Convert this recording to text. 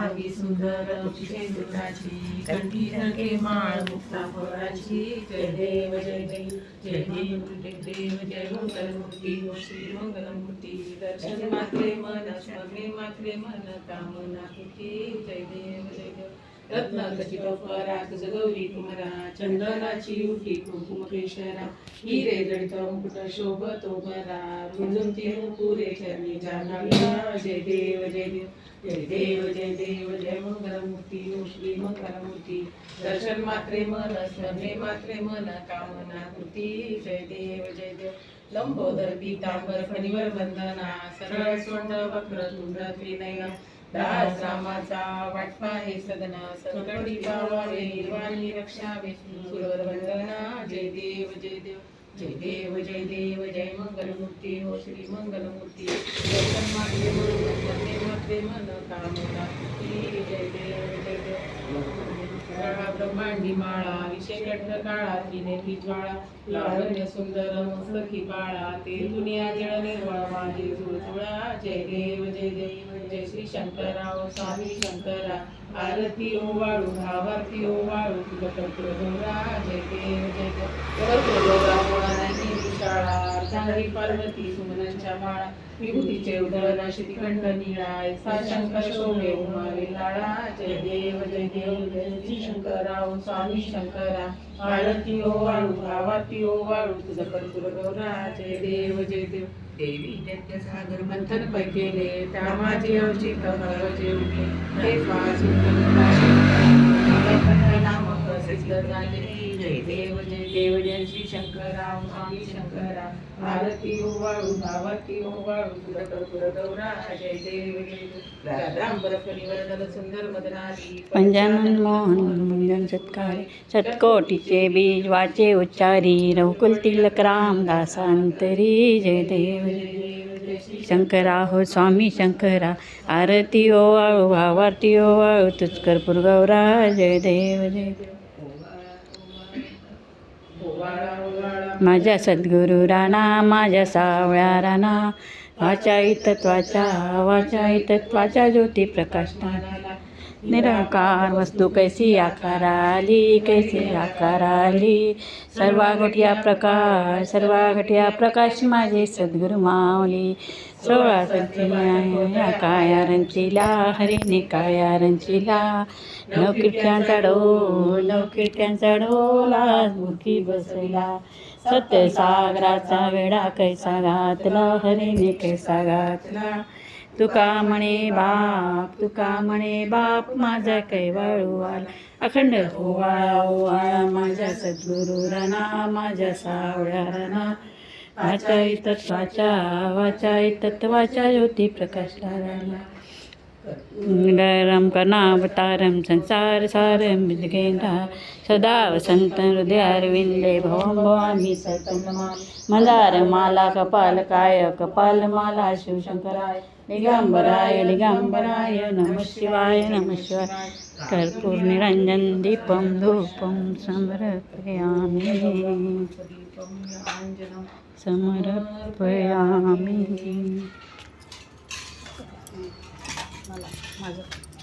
नावी सुंदर सिंदुराची कंठी झळके माळ मुक्ता फळाची जय देव जय देव जय देव जय देव जय मंगलमूर्ती श्री मंगलमूर्ती दर्शन मात्रे मन स्मरणे मात्रे मन कामना किती जय देव जय देव रत्नाखचित पराग गौरी कुमारा चंदनाची उठी कुंकुम केशरा हिरे जडित मुकुट शोभतो बरा रुंजती पुरे चरणी जाणाविला जय देव जय देव जय देव जय देव जय मंगलमूर्ती श्री मंगलमूर्ती दर्शन मात्रे मन स्मरणे मात्रे मन कामना कृती जय देव जय देव लंबोदर पीतांबर फणीवर वंदना सरळ सोंड वक्रतुंड त्रिनयन दास रामाचा वाटपा हे सदना संकटी पावावे निर्वाणी रक्षावे सुरवर वंदना जय देव जय देव जय देव जय देव जय मंगलमूर्ती हो श्री मंगलमूर्ती दर्शन मात्रे मन कामना जय देव जय देव ब्रह्मांडी माळा विषय कठ्ठ काळा त्रिनेत्री ज्वाळा लावण्य सुंदर मस्तकी बाळा ते दुनिया जळ निर्मळ माझे जुळजुळा जय देव जय देव जय श्री शंकरराव स्वामी शंकरा आरती ओवाळू भावारती ओवाळू तुझं कर्तृ गौरा जय देव जय देव कर्तृ गौरा मुळांनी विशाळा अर्धांगी पार्वती सुमनांच्या माळा विभूतीचे उदळना श्रीकंठ निळा ऐसा शंकर शोभे उमावे लाळा जय देव जय देव जय श्री शंकरराव स्वामी शंकरा आरती ओवाळू भावारती ओवाळू तुझं कर्तृ गौरा जय देव जय देव देवी दैत्य सागर मंथन पैकेले त्या माझे अवचित हरवचे उठे हे नाम प्रसिद्ध झाले जय देव जय देव जय श्री शंकरराव स्वामी शंकरा आरती ओवाळू भावारती ओवाळू तुझं कर्तृ गौरा जय देव जय देव राधांबर परिवर्तन सुंदर मदनारी पंजानन मोहन मुंजन सत्कारे सत्कोटीचे बीज वाचे उच्चारी रघुकुल तिलक रामदासांतरी जय देव शंकरा हो स्वामी शंकरा आरती ओवाळू भावारती ओवाळू तुझ कर्पूर गौरा जय देव जय देव माझ्या सद्गुरु राणा माझ्या सावळ्या राणा वाचा ज्योती प्रकाश निराकार वस्तू कैसी आकार आली सर्वा घटिया प्रकाश माझे सद्गुरु माऊली 16 संचिला काया रंचिला हरीने काया रंचिला नवकीर्त्यांचा डोला मुखी बसला सत्यसागराचा वेढा कैसा घातला हरीने कैसा घातला तुका म्हणे बाप माझा कैवाळू आला अखंड ओवाळा माझ्या सद्गुरु राणा माझ्या सावळ्या राणा वाचा ज्योती प्रकाश गरम कर्णावतारम संसार सारम विजगेंद्रा सदा वसंत हृदयारविंदे भवं भवामी सततमा मंदार माला कपाल माला शिवशंकराय दिगंबराय नमः शिवाय कर्पूर निरंजन दीपम धूपम समर्पयामि माझं